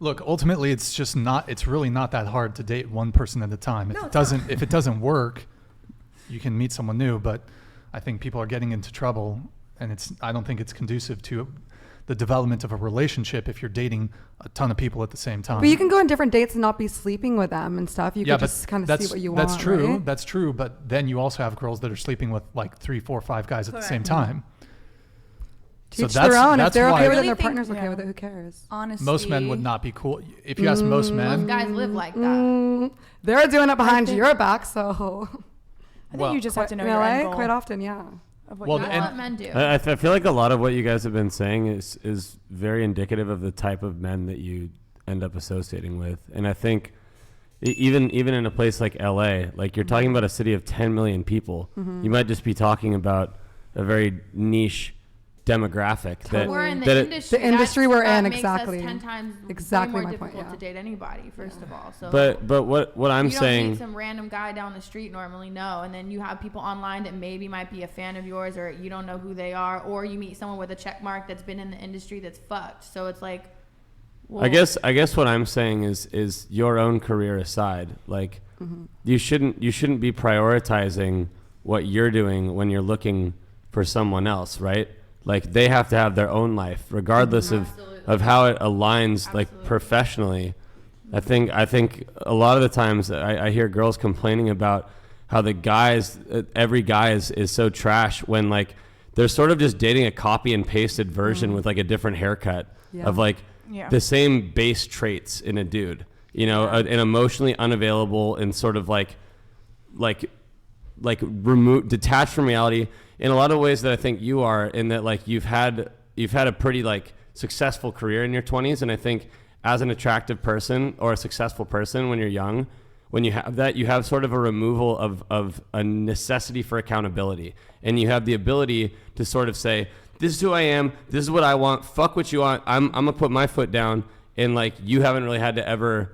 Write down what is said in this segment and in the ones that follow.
Look, ultimately, it's really not that hard to date one person at a time. If it doesn't work, you can meet someone new. But I think people are getting into trouble, and I don't think it's conducive to the development of a relationship if you're dating a ton of people at the same time. But you can go on different dates and not be sleeping with them and stuff. You can just kind of see what you want. That's true. Right? That's true. But then you also have girls that are sleeping with like 3, 4, 5 guys at the same time. Teach their own. If they're okay with it and their partner's okay with it, who cares? Honestly, most men would not be cool. If you ask most men, most guys live like that. They're doing it behind your back, so. I think you just have to know your end goal. Quite often, yeah. What men do. I feel like a lot of what you guys have been saying is very indicative of the type of men that you end up associating with. And I think even in a place like LA, like you're talking about a city of 10 million people, you might just be talking about a very niche demographic. Totally. We're in the industry. The industry we're in, makes exactly. Us 10 times exactly more my point, difficult to date anybody, first of all. So but what I'm saying, you don't meet some random guy down the street normally, no. And then you have people online that maybe might be a fan of yours, or you don't know who they are, or you meet someone with a check mark that's been in the industry that's fucked. So it's like, well, I guess what I'm saying is your own career aside, like you shouldn't be prioritizing what you're doing when you're looking for someone else, right? Like they have to have their own life, regardless of how it aligns, like professionally. I think a lot of the times I hear girls complaining about how the guys, every guy is so trash when like they're sort of just dating a copy and pasted version with like a different haircut of like the same base traits in a dude, you know, an emotionally unavailable and sort of like removed, detached from reality in a lot of ways that I think you are, in that like you've had a pretty like successful career in your 20s. And I think as an attractive person or a successful person when you're young, when you have that, you have sort of a removal of a necessity for accountability. And you have the ability to sort of say, this is who I am, this is what I want, fuck what you want, I'm gonna put my foot down. And like you haven't really had to ever,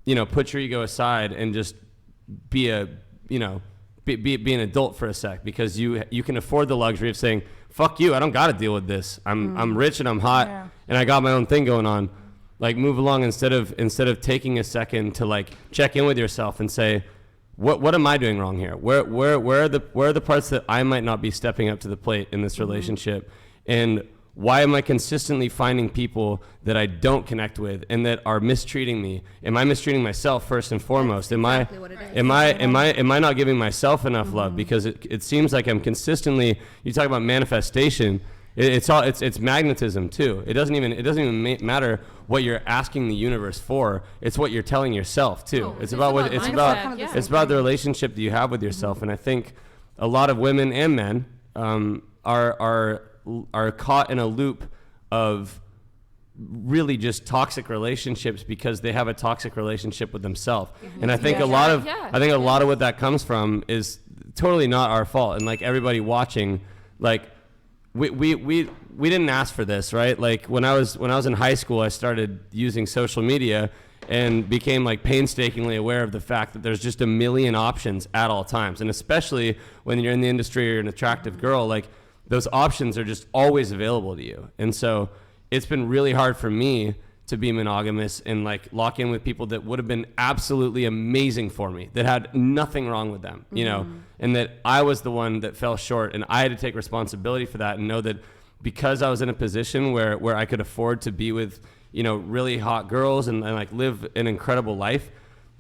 you know, put your ego aside and just be a, you know, be an adult for a sec, because you can afford the luxury of saying, fuck you, I don't got to deal with this. I'm rich and I'm hot and I got my own thing going on. Like move along instead of taking a second to like check in with yourself and say, what am I doing wrong here? Where are the parts that I might not be stepping up to the plate in this relationship? And why am I consistently finding people that I don't connect with and that are mistreating me? Am I mistreating myself first and foremost? Am I not giving myself enough love? Because it seems like I'm consistently, you talk about manifestation, it's magnetism too. It doesn't even matter what you're asking the universe for. It's what you're telling yourself too. It's about the relationship that you have with yourself. And I think a lot of women and men are caught in a loop of really just toxic relationships because they have a toxic relationship with themselves. And I think a lot of what that comes from is totally not our fault. And like everybody watching, like we didn't ask for this, right? Like when I was in high school, I started using social media and became like painstakingly aware of the fact that there's just a million options at all times. And especially when you're in the industry or you're an attractive girl, like those options are just always available to you. And so it's been really hard for me to be monogamous and like lock in with people that would have been absolutely amazing for me, that had nothing wrong with them, you know, and that I was the one that fell short, and I had to take responsibility for that and know that because I was in a position where I could afford to be with, you know, really hot girls and like live an incredible life,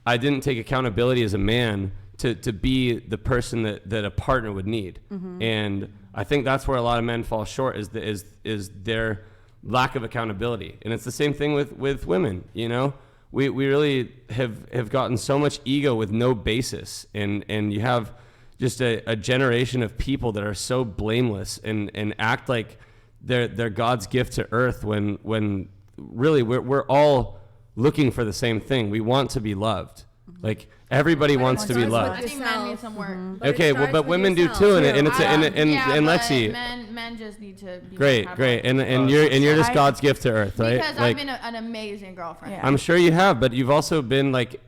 I didn't take accountability as a man to be the person that a partner would need. And I think that's where a lot of men fall short, is their lack of accountability. And it's the same thing with women, you know. We really have gotten so much ego with no basis, and you have just a generation of people that are so blameless and act like they're God's gift to earth when really we're all looking for the same thing. We want to be loved. Like everybody wants to be loved. I think men need some work. Okay, but women do too, and Lexi. Men just need to be great, and you're just God's gift to earth, right? Because I've been an amazing girlfriend. I'm sure you have, but you've also been like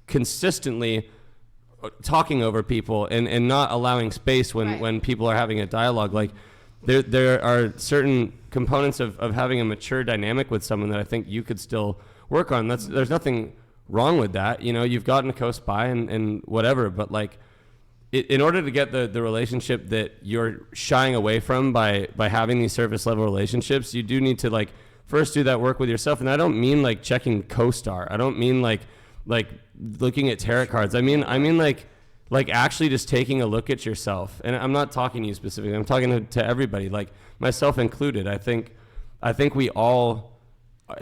consistently talking over people and not allowing space when people are having a dialogue. Like there are certain components of having a mature dynamic with someone that I think you could still work on. There's nothing wrong with that. You know, you've gotten a co-spy and whatever, but like, in order to get the relationship that you're shying away from by having these surface level relationships, you do need to like first do that work with yourself. And I don't mean like checking CoStar. I don't mean like looking at tarot cards. I mean like actually just taking a look at yourself. And I'm not talking to you specifically. I'm talking to everybody, like myself included. I think we all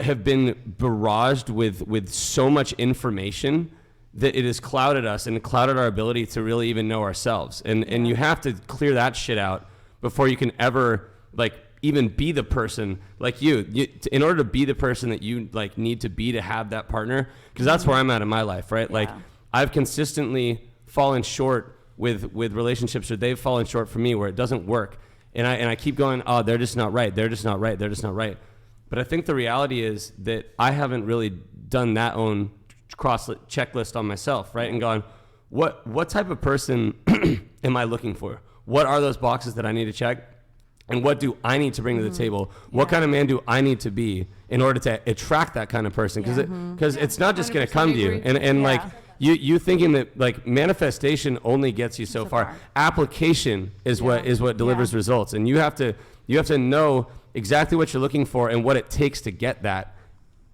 have been barraged with so much information that it has clouded us and clouded our ability to really even know ourselves. And you have to clear that shit out before you can ever like even be the person like you in order to be the person that you like need to be to have that partner. Cause that's where I'm at in my life, right? Like I've consistently fallen short with relationships, or they've fallen short for me where it doesn't work. And I keep going, oh, they're just not right. They're just not right. They're just not right. But I think the reality is that I haven't really done that own checklist on myself, right? And gone, what type of person am I looking for? What are those boxes that I need to check? And what do I need to bring to the table? What kind of man do I need to be in order to attract that kind of person? Because it's not just going to come to you. And like you thinking that like manifestation only gets you so far. Application is what delivers results. And you have to know exactly what you're looking for and what it takes to get that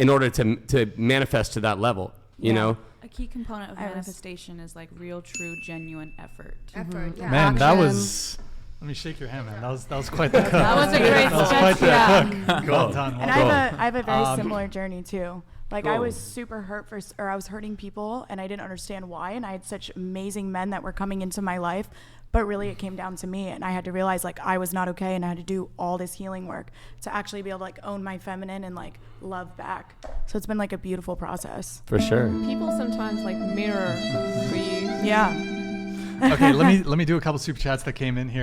in order to manifest to that level. You know, a key component of manifestation is like real, true, genuine effort. Man, that was. Let me shake your hand, man. That was quite the cut. That was a great sketch. Well done. And I have a very similar journey too. Like I was super hurt I was hurting people, and I didn't understand why. And I had such amazing men that were coming into my life, but really it came down to me, and I had to realize like I was not okay, and I had to do all this healing work to actually be able to like own my feminine and like love back. So it's been like a beautiful process. For sure. People sometimes like mirror for you. Yeah. Okay, let me do a couple super chats that came in here.